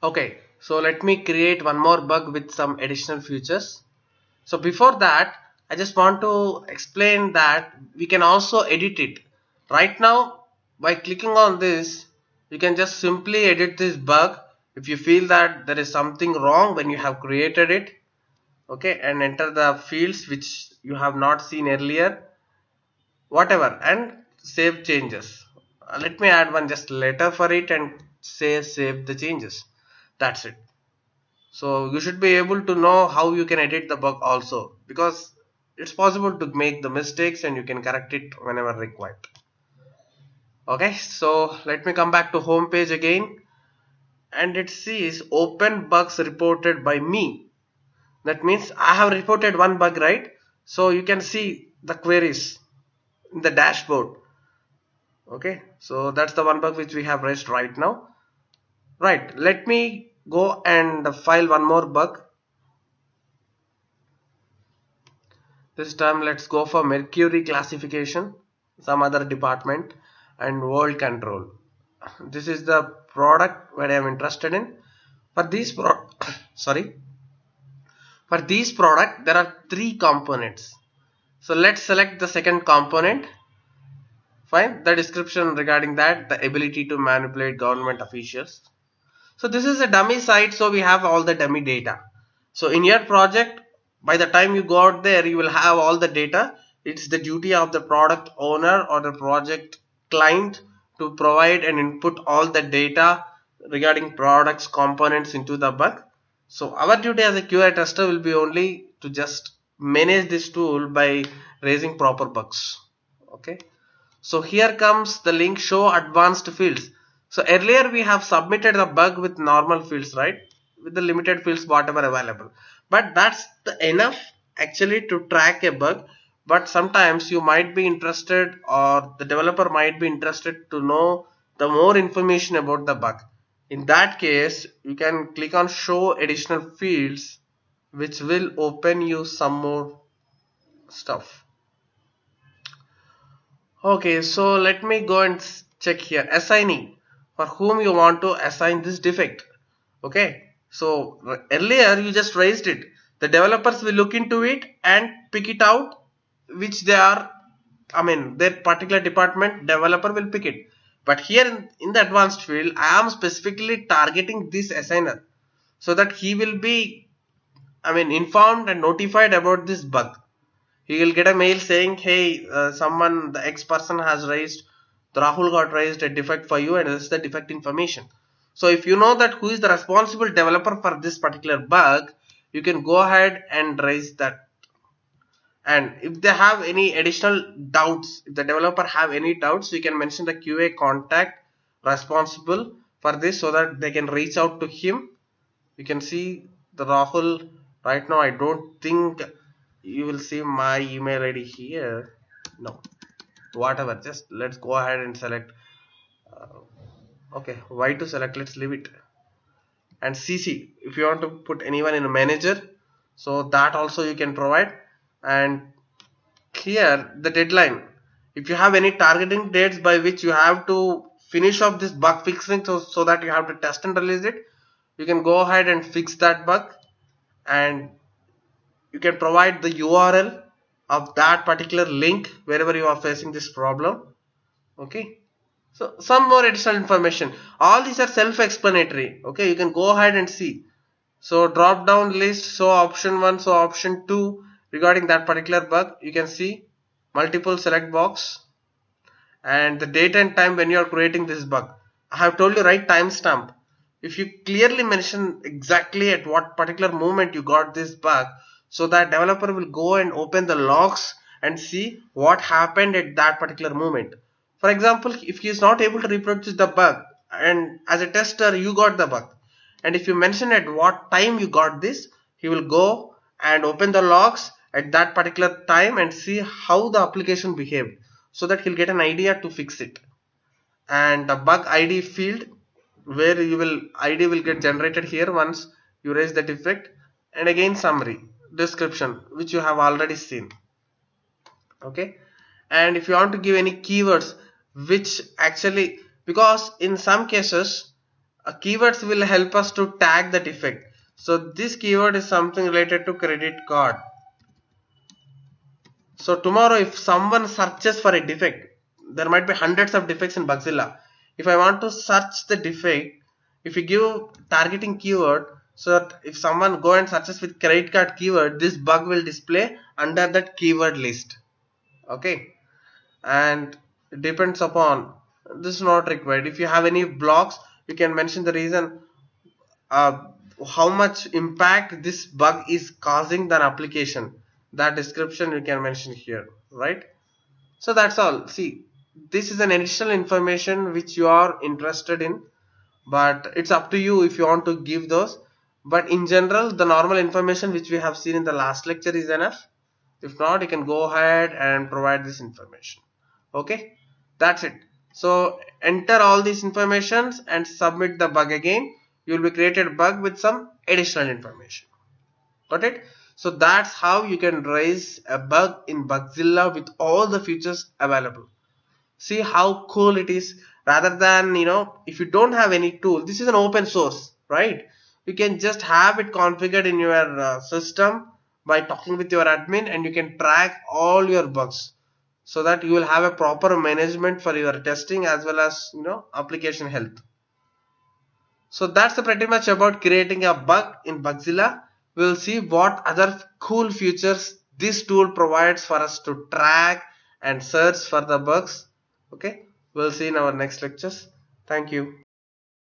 Okay, so let me create one more bug with some additional features. So before that, I just want to explain that we can also edit it. Right now, by clicking on this, you can just simply edit this bug if you feel that there is something wrong when you have created it. Okay, and enter the fields which you have not seen earlier, whatever, and save changes. Let me add one just letter for it and say save the changes. That's it. So you should be able to know how you can edit the bug also, because it's possible to make the mistakes and you can correct it whenever required. Okay, so let me come back to home page again, and it says open bugs reported by me. That means I have reported one bug, right? So you can see the queries in the dashboard. Okay, so that's the one bug which we have raised right now. Right, let me go and file one more bug. This time let's go for Mercury classification, some other department, and world control. This is the product where I am interested in. For these sorry, for these product there are three components. So let's select the second component. Fine. The description regarding that, the ability to manipulate government officials. So this is a dummy site, so we have all the dummy data. So in your project, by the time you go out there, you will have all the data. It's the duty of the product owner or the project client to provide and input all the data regarding products components into the bug. So our duty as a QA tester will be only to just manage this tool by raising proper bugs. Okay. So here comes the link show advanced fields. So earlier we have submitted the bug with normal fields, right? With the limited fields whatever available. But that's enough actually to track a bug. But sometimes you might be interested, or the developer might be interested to know the more information about the bug. In that case, you can click on show additional fields, which will open you some more stuff. Okay, so let me go and check here. Assignee, for whom you want to assign this defect. Okay, so earlier you just raised it. The developers will look into it and pick it out, which they are, I mean, their particular department developer will pick it. But here in the advanced field, I am specifically targeting this assigner so that he will be, I mean, informed and notified about this bug. He will get a mail saying, hey, someone, the X person has raised, the Rahul got raised a defect for you, and this is the defect information. So if you know that who is the responsible developer for this particular bug, you can go ahead and raise that. And if they have any additional doubts, if the developer have any doubts, you can mention the QA contact responsible for this so that they can reach out to him. You can see the Rahul right now. I don't think you will see my email ID here. No, whatever, just let's go ahead and select. Okay, why to select? Let's leave it. And CC, if you want to put anyone in a manager, so that also you can provide. And here the deadline, if you have any targeting dates by which you have to finish off this bug fixing, so that you have to test and release it, you can go ahead and fix that bug. And you can provide the URL of that particular link wherever you are facing this problem. Okay, so some more additional information, all these are self-explanatory. Okay, you can go ahead and see. So drop down list, so option 1, so option 2 regarding that particular bug, you can see multiple select box and the date and time when you are creating this bug. I have told you, right, timestamp. If you clearly mention exactly at what particular moment you got this bug, so that developer will go and open the logs and see what happened at that particular moment. For example, if he is not able to reproduce the bug, and as a tester you got the bug, and if you mention at what time you got this, he will go and open the logs at that particular time and see how the application behaved, so that he'll get an idea to fix it. And the bug ID field, where you will ID will get generated here once you raise the defect. And again summary description, which you have already seen. Okay, and if you want to give any keywords, which actually, because in some cases keywords will help us to tag the defect. So this keyword is something related to credit card. So tomorrow if someone searches for a defect, there might be hundreds of defects in Bugzilla. If I want to search the defect, if you give targeting keyword, so that if someone go and searches with credit card keyword, this bug will display under that keyword list. Okay, and it depends upon, this is not required. If you have any blocks, you can mention the reason, how much impact this bug is causing the application. That description you can mention here, right? So that's all. See, this is an additional information which you are interested in, but it's up to you if you want to give those. But in general, the normal information which we have seen in the last lecture is enough. If not, you can go ahead and provide this information. Okay, that's it. So enter all these informations and submit the bug again. You will be created bug with some additional information. Got it? So that's how you can raise a bug in Bugzilla with all the features available. See how cool it is. Rather than, if you don't have any tool, this is an open source, right? You can just have it configured in your system by talking with your admin, and you can track all your bugs, so that you will have a proper management for your testing as well as application health. So that's pretty much about creating a bug in Bugzilla. We'll see what other cool features this tool provides for us to track and search for the bugs. Okay, we'll see in our next lectures. Thank you.